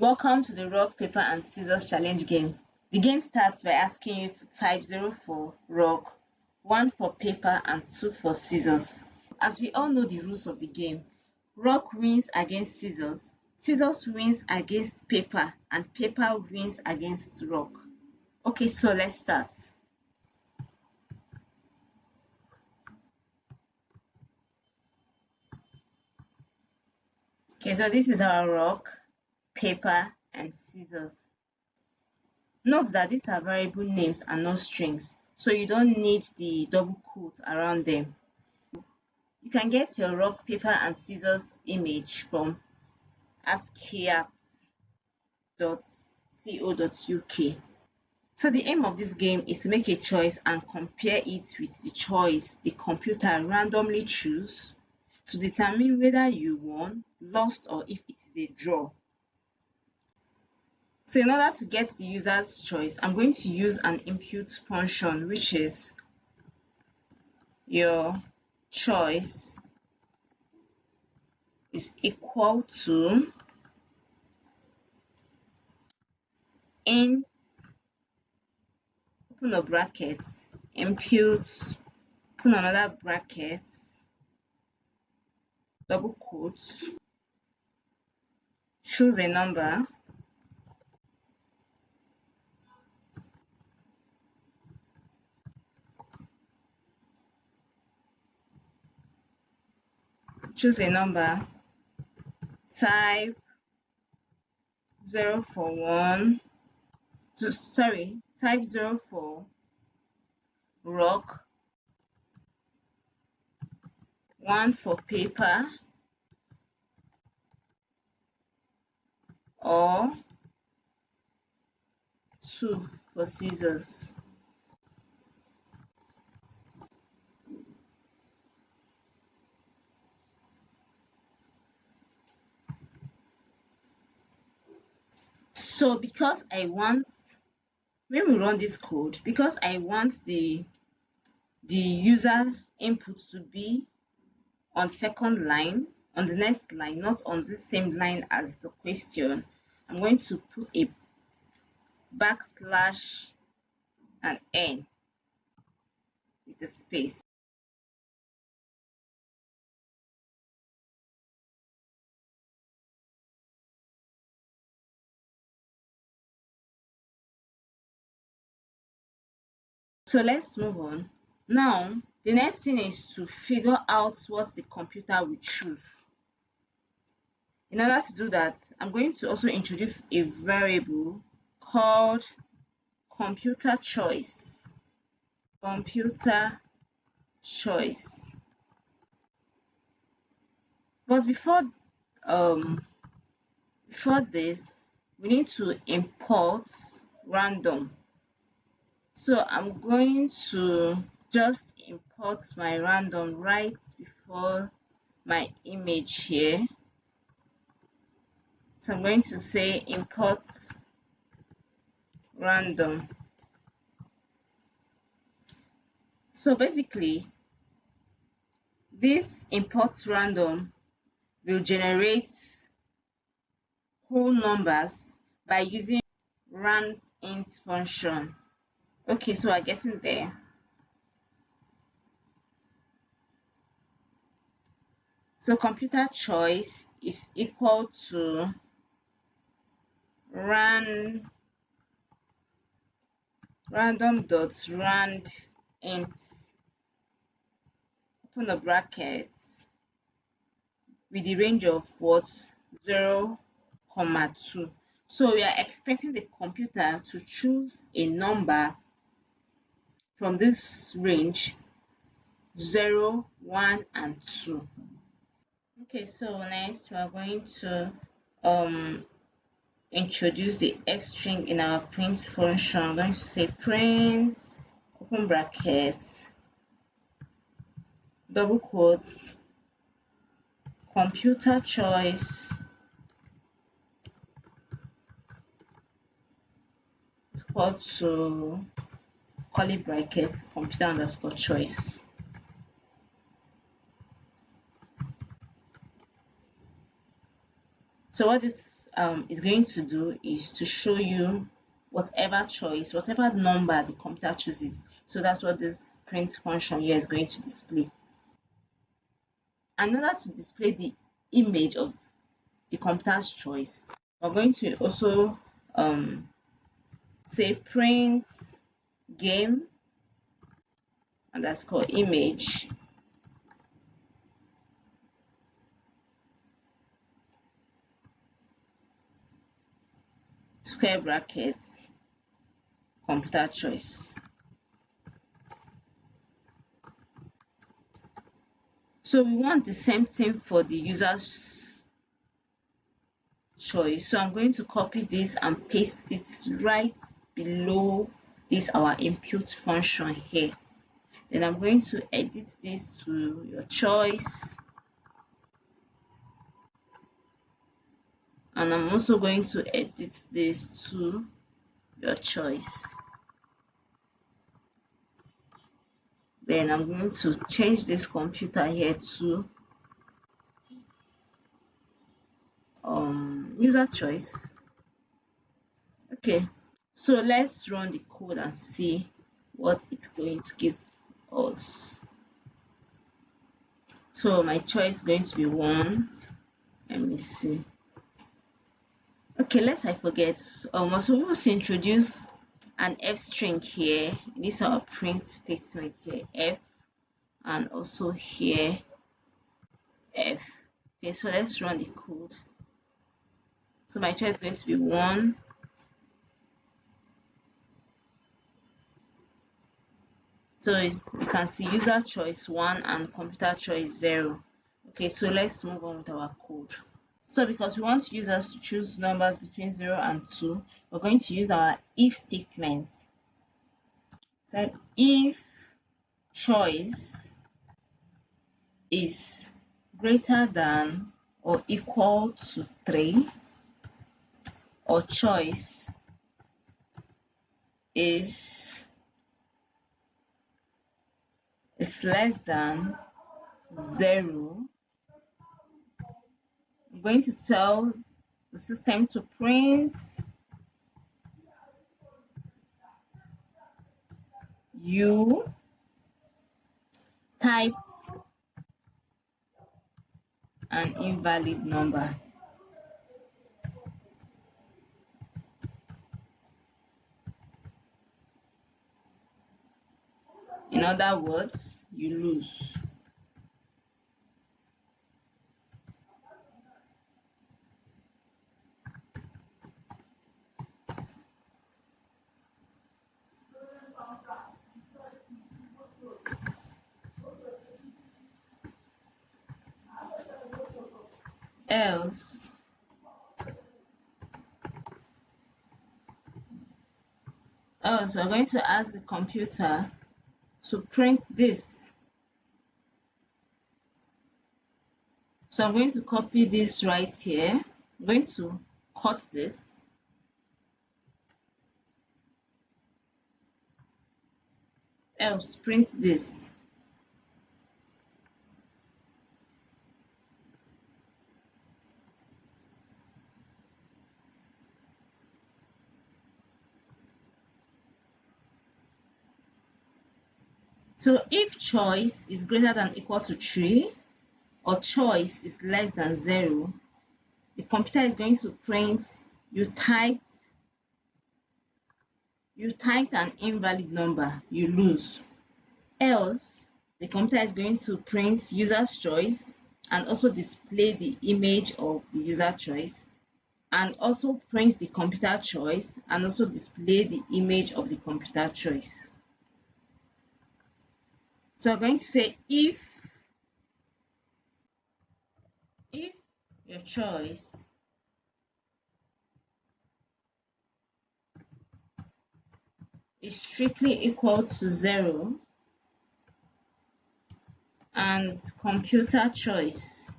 Welcome to the rock, paper and scissors challenge game. The game starts by asking you to type 0 for rock, 1 for paper and 2 for scissors. As we all know the rules of the game, rock wins against scissors, scissors wins against paper and paper wins against rock. Okay, so let's start. Okay, so this is our rock, paper and scissors. Note that these are variable names and not strings, so you don't need the double quote around them. You can get your rock, paper and scissors image from asciat.co.uk. So the aim of this game is to make a choice and compare it with the choice the computer randomly choose to determine whether you won, lost or if it is a draw. So in order to get the user's choice, I'm going to use an input function which is your choice is equal to int, open a bracket, input, open another bracket, double quotes, choose a number, type 0 for 1, type 0 for rock, 1 for paper, or 2 for scissors. So because I want, when we run this code, because I want the user input to be on second line, on the next line, not on the same line as the question, I'm going to put a backslash and n with a space. So let's move on. Now, the next thing is to figure out what the computer will choose. In order to do that, I'm going to also introduce a variable called computer choice. Computer choice. But before this, we need to import random. So I'm going to just import my random right before my image here. So I'm going to say import random. So basically, this import random will generate whole numbers by using randint function. Okay, so we're getting there. So computer choice is equal to random.randint, open the brackets, with the range of what? 0, 2. So we are expecting the computer to choose a number from this range 0, 1 and 2. Okay, so next we are going to introduce the f string in our print function. I'm going to say print, open brackets, double quotes, computer choice equal to curly brackets computer underscore choice. So what this is going to do is to show you whatever choice, whatever number the computer chooses. So that's what this print function here is going to display. And in order to display the image of the computer's choice, we're going to also say print game underscore image square brackets computer choice. So we want the same thing for the user's choice. So I'm going to copy this and paste it right below this our input function here. Then I'm going to edit this to your choice. And I'm also going to edit this to your choice. Then I'm going to change this computer here to user choice. Okay, so let's run the code and see what it's going to give us. So my choice is going to be 1. Let me see. Okay, lest I forget, so we must introduce an f string here. This is our print statement here, f, and also here f. Okay, so let's run the code. So my choice is going to be 1. So we can see user choice 1 and computer choice 0. Okay, so let's move on with our code. So because we want users to choose numbers between 0 and 2, we're going to use our if statement. So if choice is greater than or equal to 3, or choice is less than 0, I'm going to tell the system to print you typed an invalid number. In other words, you lose. Else we're going to ask the computer to print this. So I'm going to copy this right here. I'm going to cut this. Else print this. So if choice is greater than or equal to 3, or choice is less than 0, the computer is going to print you typed an invalid number, you lose. Else the computer is going to print user's choice and also display the image of the user choice, and also print the computer choice and also display the image of the computer choice. So I'm going to say if your choice is strictly equal to 0 and computer choice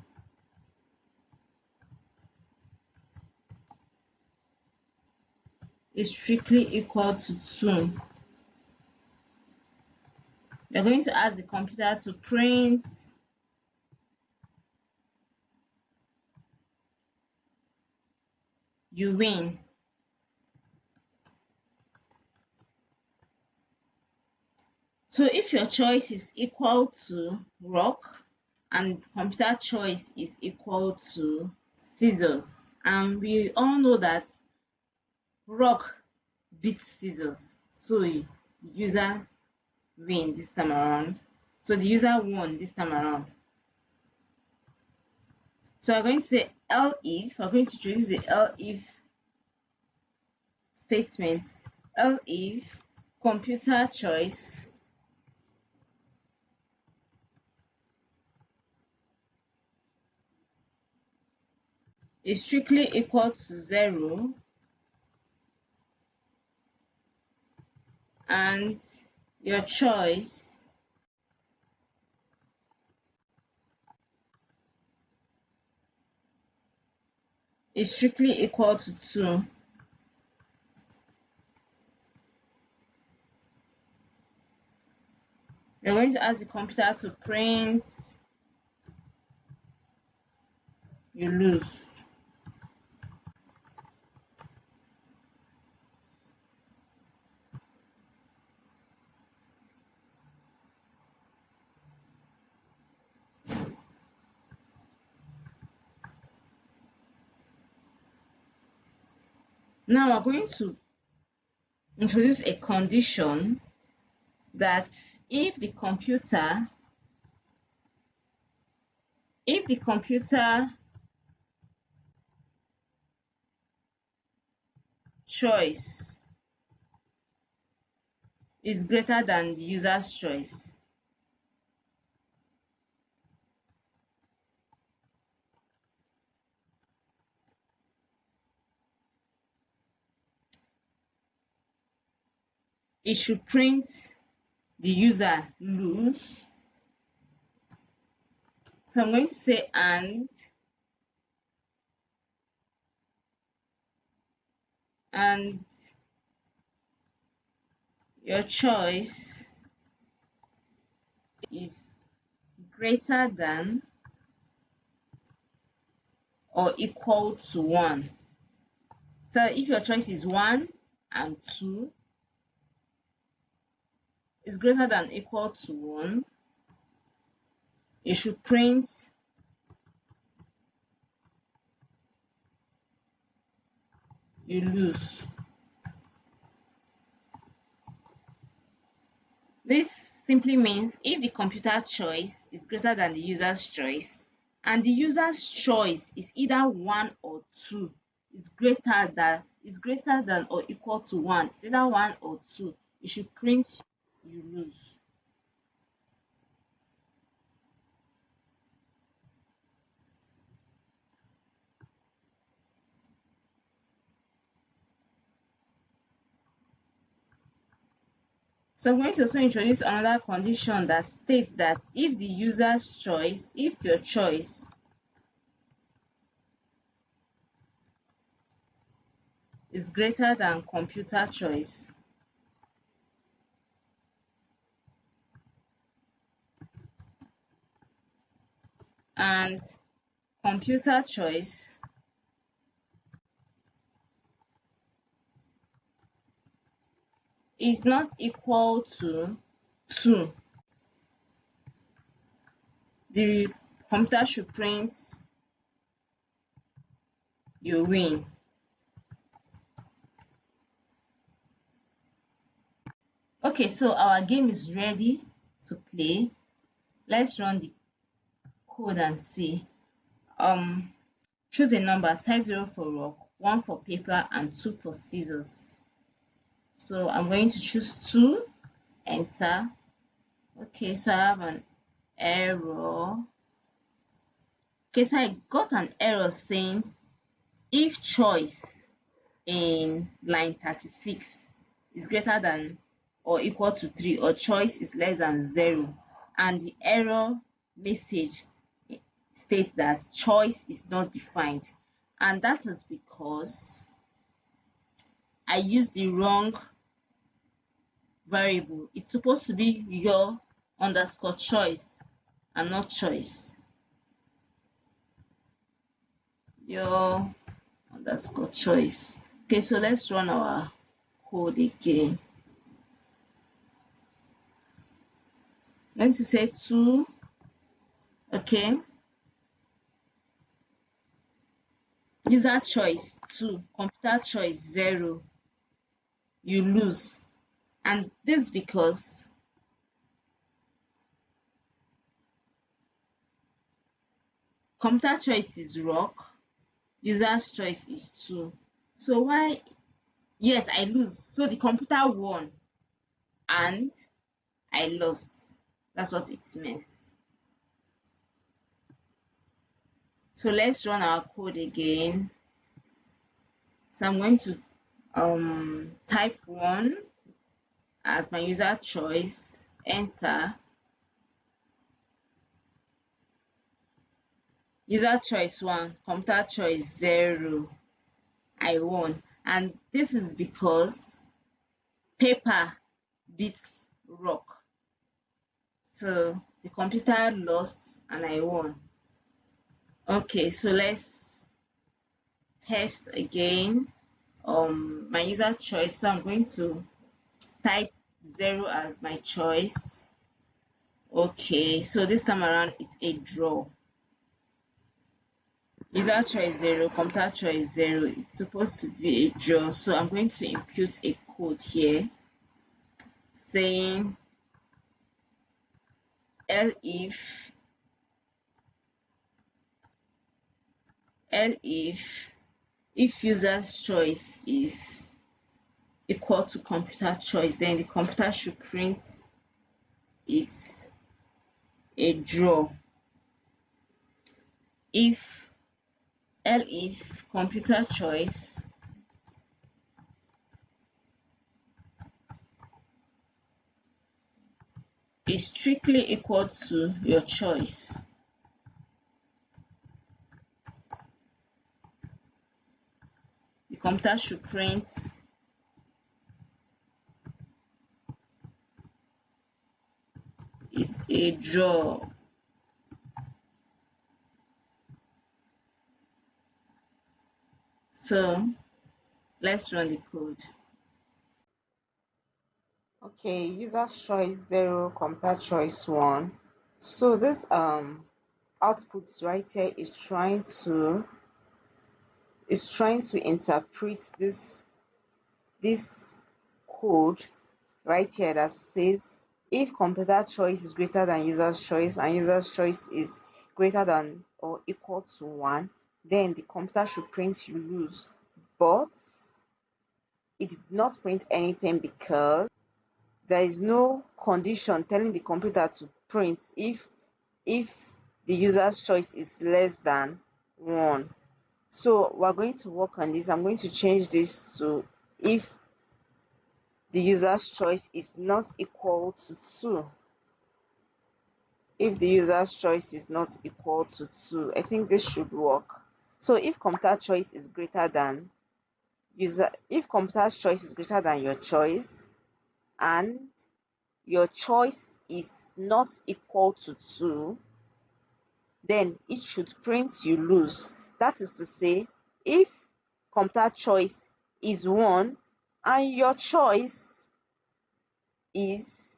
is strictly equal to 2, we're going to ask the computer to print you win. So if your choice is equal to rock and computer choice is equal to scissors, and we all know that rock beats scissors, so the user win this time around. So the user won this time around. So I'm going to say elif. We're going to introduce the elif statement. Elif computer choice is strictly equal to 0 and your choice is strictly equal to 2. You're going to ask the computer to print, you lose. Now we're going to introduce a condition that if the computer choice is greater than the user's choice, it should print the user lose. So I'm going to say and your choice is greater than or equal to 1. So if your choice is 1 and 2 is greater than or equal to 1, you should print you lose. This simply means if the computer choice is greater than the user's choice and the user's choice is either 1 or 2, is greater than or equal to 1, it's either 1 or 2, you should print you lose. So I'm going to also introduce another condition that states that if your choice is greater than computer choice, and computer choice is not equal to 2, the computer should print you win. Okay, so our game is ready to play. Let's run the code and see. Choose a number, type 0 for rock, 1 for paper, and 2 for scissors. So I'm going to choose 2, enter. Okay, so I have an error. Okay, so I got an error saying if choice in line 36 is greater than or equal to 3 or choice is less than 0, and the error message states that choice is not defined, and that is because I used the wrong variable. It's supposed to be your underscore choice and not choice. Your underscore choice. Okay, so let's run our code again. I'm going to say 2, okay, user choice 2, computer choice 0, you lose. And this because computer choice is rock, user's choice is 2. So why? Yes, I lose. So the computer won and I lost. That's what it means. So let's run our code again. So I'm going to type 1 as my user choice, enter. User choice 1, computer choice 0, I won. And this is because paper beats rock. So the computer lost and I won. Okay, so let's test again. My user choice. So I'm going to type 0 as my choice. Okay, so this time around it's a draw. User choice 0, computer choice 0. It's supposed to be a draw. So I'm going to input a code here saying elif if user's choice is equal to computer choice, then the computer should print it's a draw. If computer choice is strictly equal to your choice, the computer should print it's a draw. So let's run the code. Okay, user's choice 0, computer choice 1. So this output right here is trying to interpret this code right here that says if computer choice is greater than user's choice and user's choice is greater than or equal to 1, then the computer should print you lose. But it did not print anything because there is no condition telling the computer to print if the user's choice is less than 1. So we're going to work on this. I'm going to change this to if the user's choice is not equal to 2. If the user's choice is not equal to 2, I think this should work. So if computer choice is greater than if computer's choice is greater than your choice and your choice is not equal to 2, then it should print you lose. That is to say, if computer choice is 1 and your choice is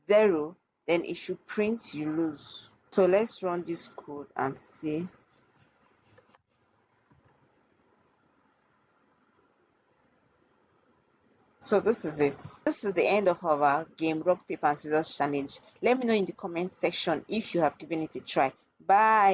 0, then it should print you lose. So let's run this code and see. So this is it. This is the end of our game rock paper and scissors challenge. Let me know in the comment section if you have given it a try. Bye.